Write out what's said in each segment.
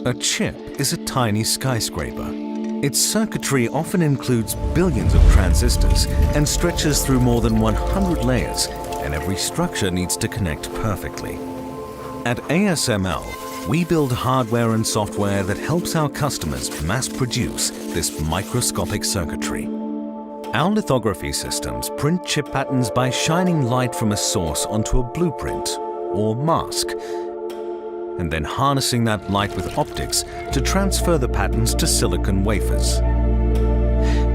A chip is a tiny skyscraper. Its circuitry often includes billions of transistors and stretches through more than 100 layers, and every structure needs to connect perfectly. At ASML, we build hardware and software that helps our customers mass-produce this microscopic circuitry. Our lithography systems print chip patterns by shining light from a source onto a blueprint or mask, and then harnessing that light with optics to transfer the patterns to silicon wafers.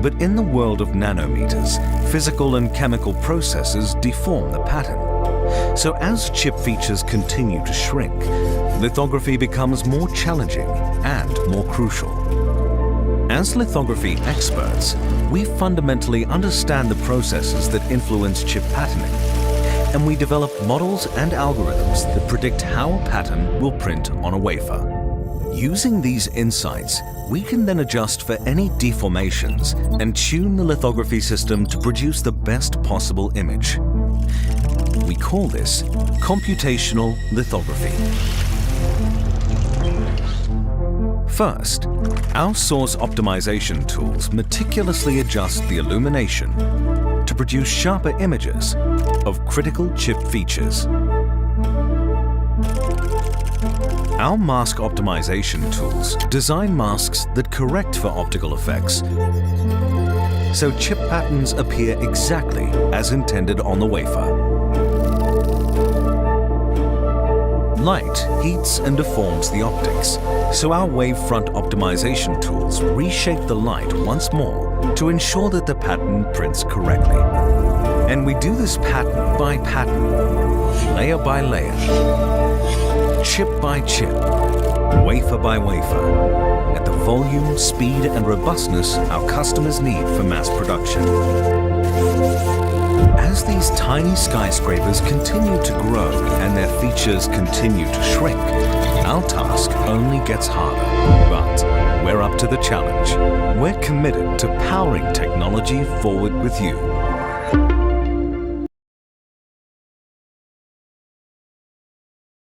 But in the world of nanometers, physical and chemical processes deform the pattern. So as chip features continue to shrink, lithography becomes more challenging and more crucial. As lithography experts, we fundamentally understand the processes that influence chip patterning, and we develop models and algorithms that predict how a pattern will print on a wafer. Using these insights, we can then adjust for any deformations and tune the lithography system to produce the best possible image. We call this computational lithography. First, our source optimization tools meticulously adjust the illumination to produce sharper images of critical chip features. Our mask optimization tools design masks that correct for optical effects, so chip patterns appear exactly as intended on the wafer. Light heats and deforms the optics, so our wavefront optimization tools reshape the light once more to ensure that the pattern prints correctly. And we do this pattern by pattern, layer by layer, chip by chip, wafer by wafer, at the volume, speed, and robustness our customers need for mass production. As these tiny skyscrapers continue to grow and their features continue to shrink, our task only gets harder. But we're up to the challenge. We're committed to powering technology forward with you.